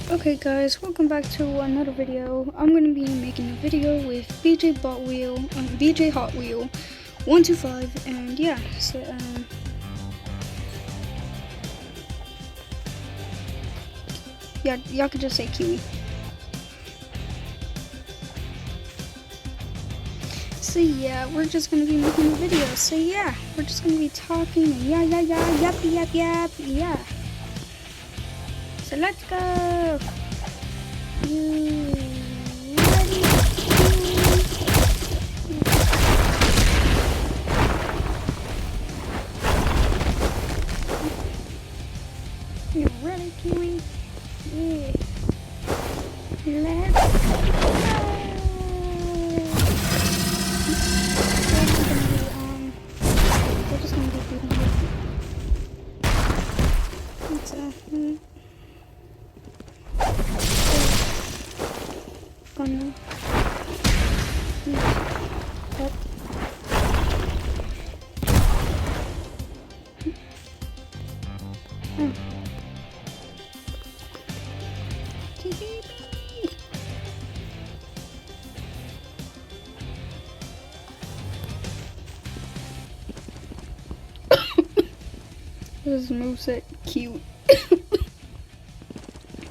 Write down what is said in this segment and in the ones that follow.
Okay guys, welcome back to another video. I'm gonna be making a video with BJ Hot Wheel 125, and yeah, so yeah, y'all could just say Kiwi. So yeah, we're just gonna be making a video. So yeah, we're just gonna be talking and yap, yeah. So let's go. You ready? You ready, Kiwi? Yeah. Let's go. We're just gonna be beating it. It's gonna up. This moveset cute.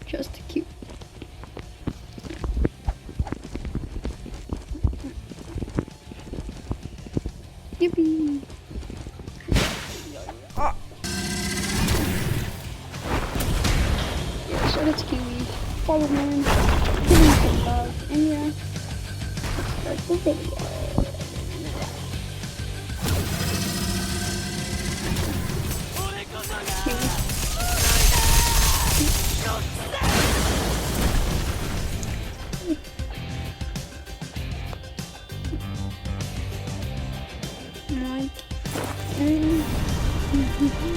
Just cute. Yippee! Ah. Yeah, shout out to Kiwi. Follow him. Give him some love. And yeah, start the video.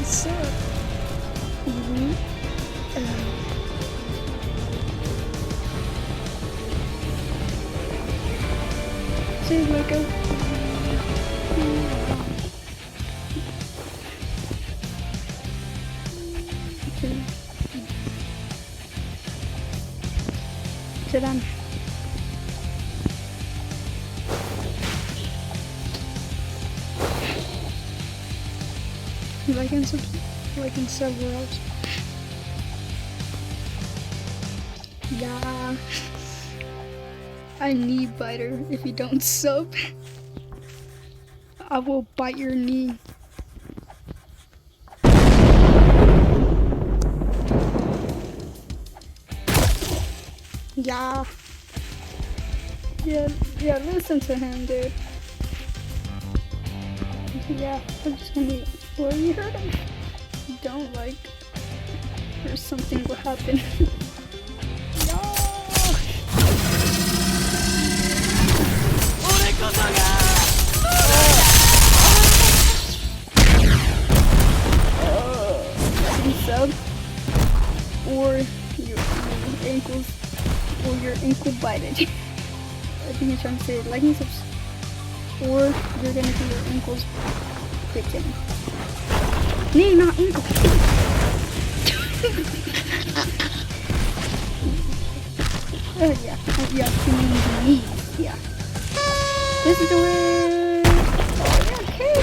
So, seems like a to them. Like in several else. Yeah. I knee biter if you don't sub. I will bite your knee. Yeah. Yeah, listen to him, dude. Yeah, I'm just gonna well, you heard him. You don't like, or something will happen. No! Sub, or your ankles, or your ankle bited. I think he's trying to say like and subs, or you're gonna get your ankles bitten. Knee, not ankle. Yeah, she means knee. Yeah. This is the way. Oh, yeah, okay.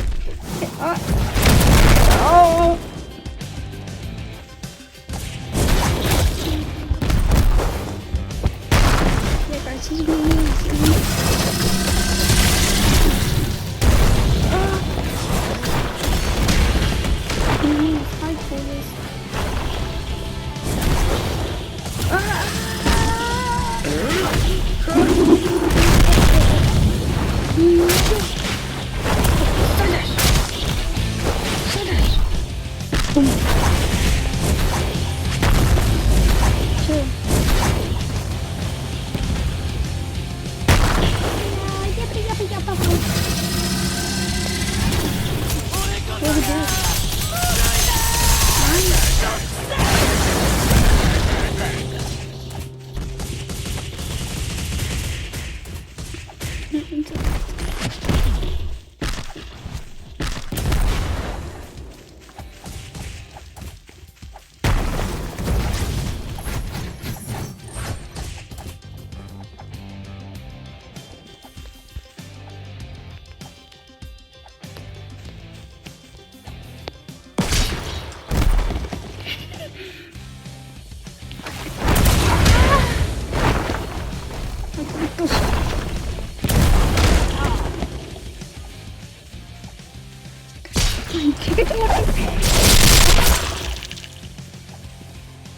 Oh. Yeah, guys, he's really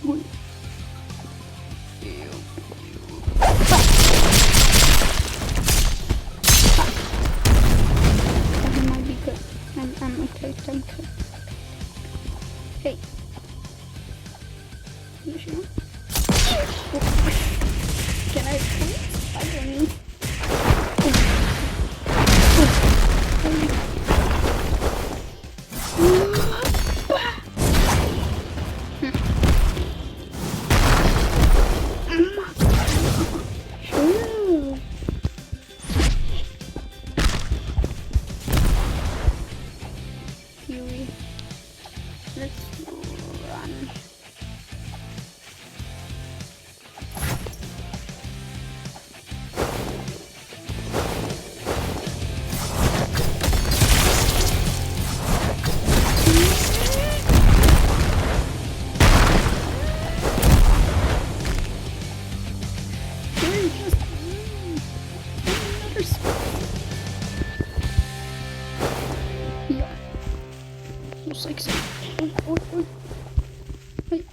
That might be good. I'm cooked. I'm cooked. Hey. You sure? Can I please? I don't know. Kiwi. Let's run. Looks like so. Oh. Wait.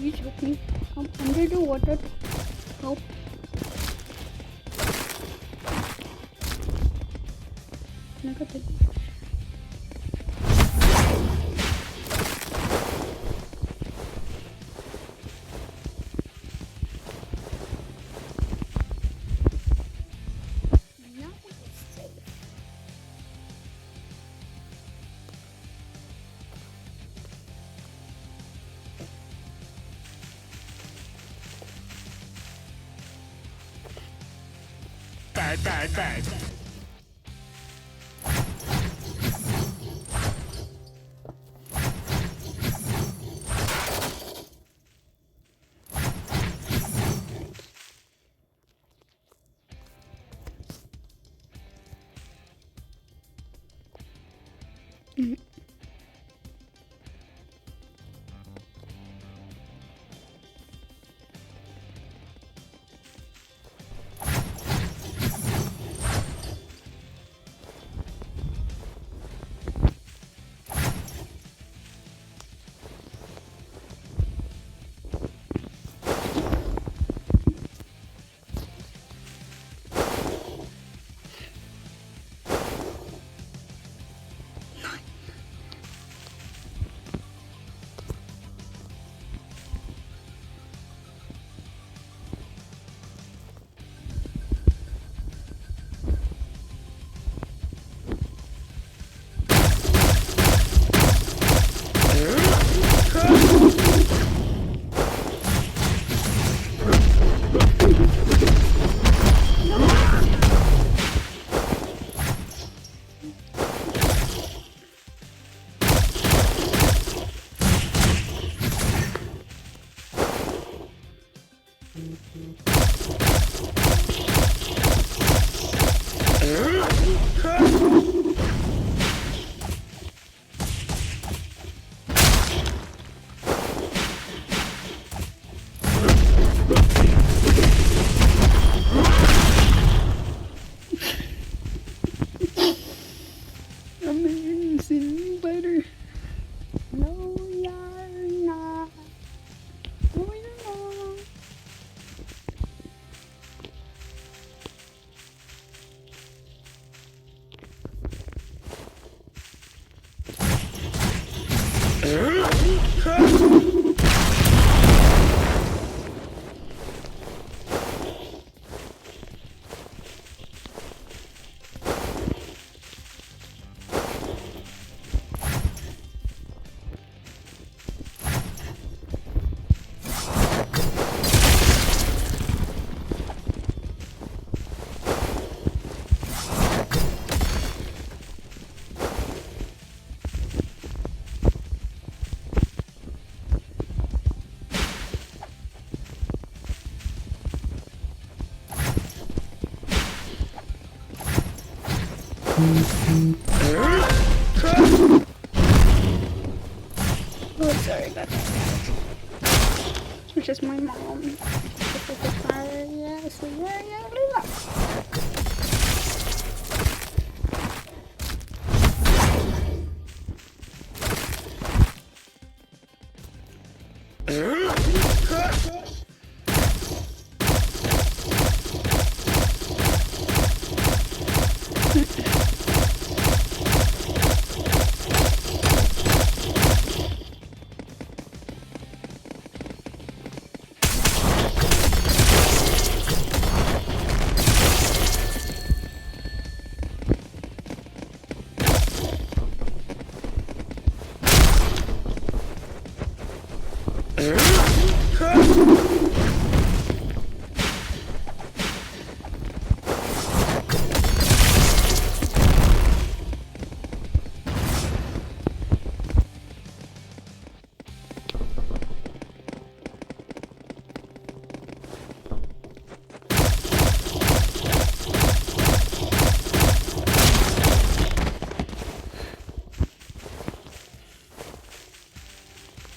Please help me. I'm under the water. Help. Can I go take Now it's safe. Bad. Oh, sorry about that. It's just my mom. Yeah, so yeah.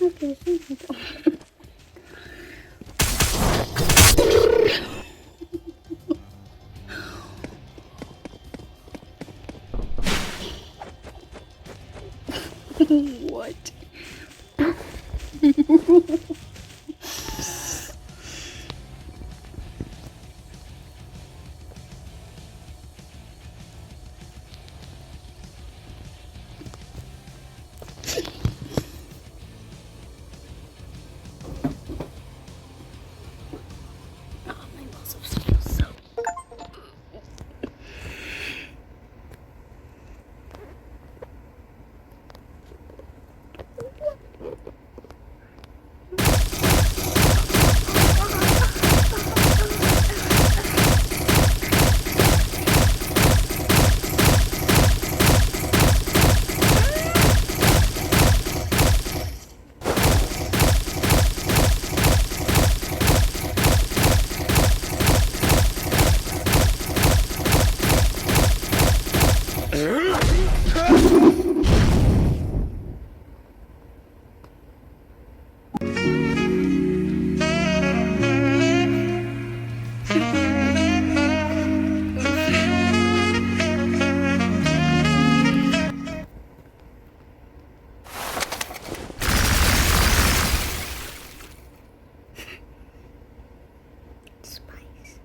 Okay, thank you. What? Oh, my muscles feel so. Spice.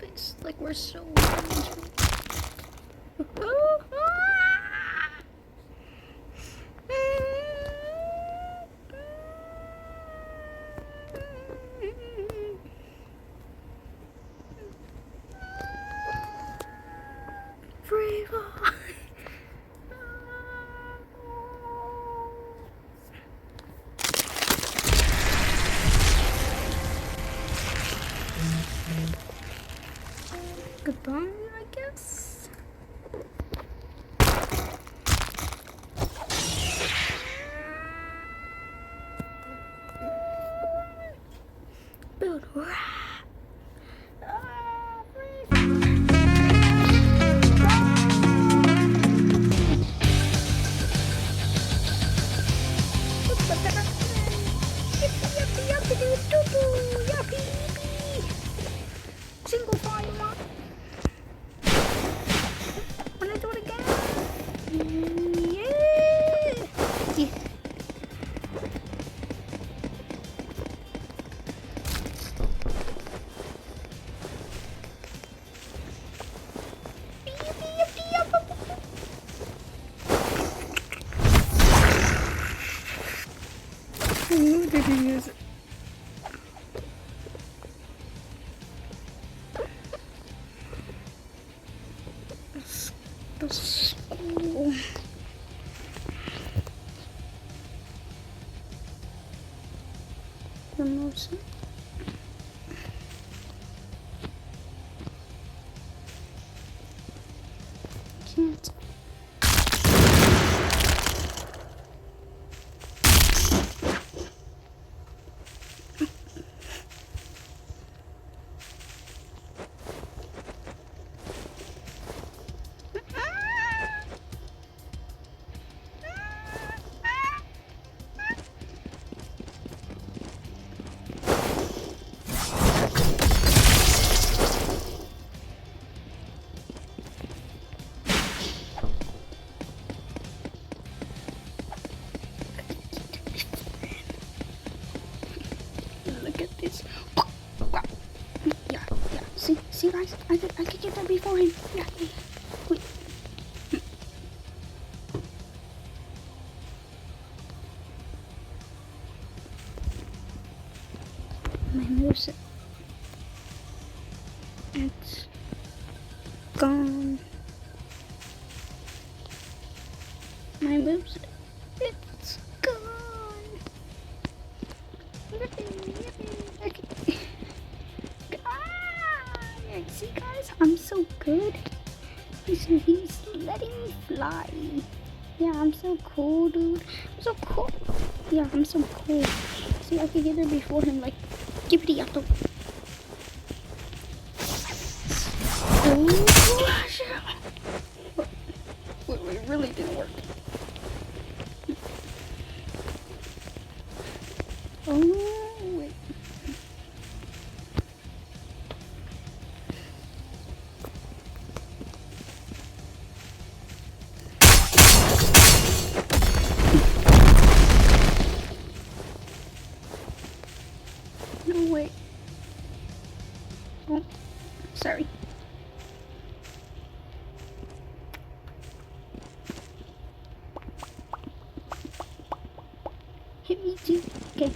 It's like we're so. Free fall. Goodbye, I guess. Build. Single file mark. When I do it again. Yeah. Who did you use it? The school. Promotion. Can't. I could get that before him. Yeah. Wait. My moveset. It's gone. My moveset. It's gone. Okay. See guys, I'm so good. He's letting me fly. Yeah, I'm so cool, dude. I'm so cool. Yeah, I'm so cool. See, I could get there before him, like, gippity up. Wait, it really didn't work. Oh, wait. No, wait. Oh, sorry. Hit me too. Okay.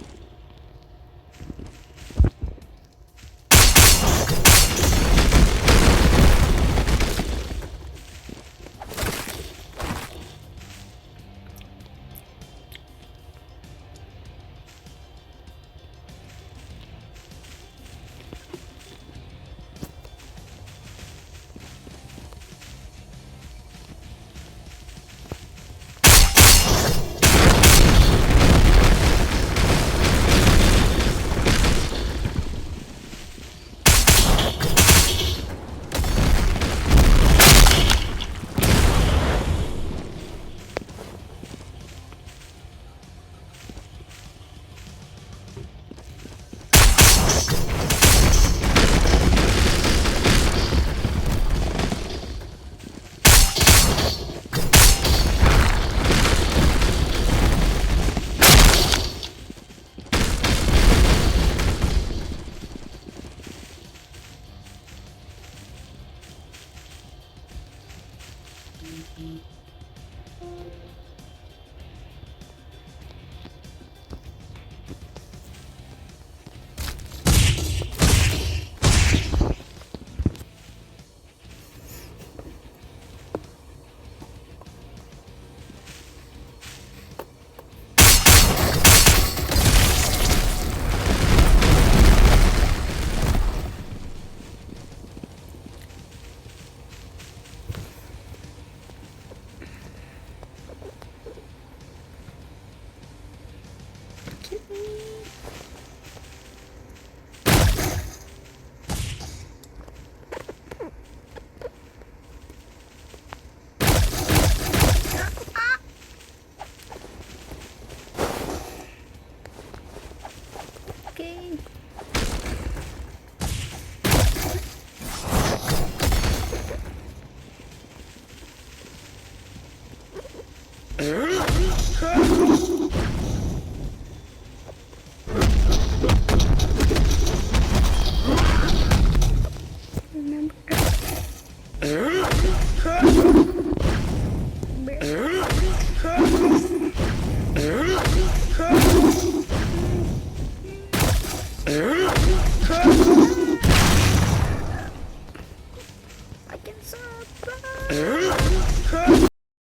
Okay.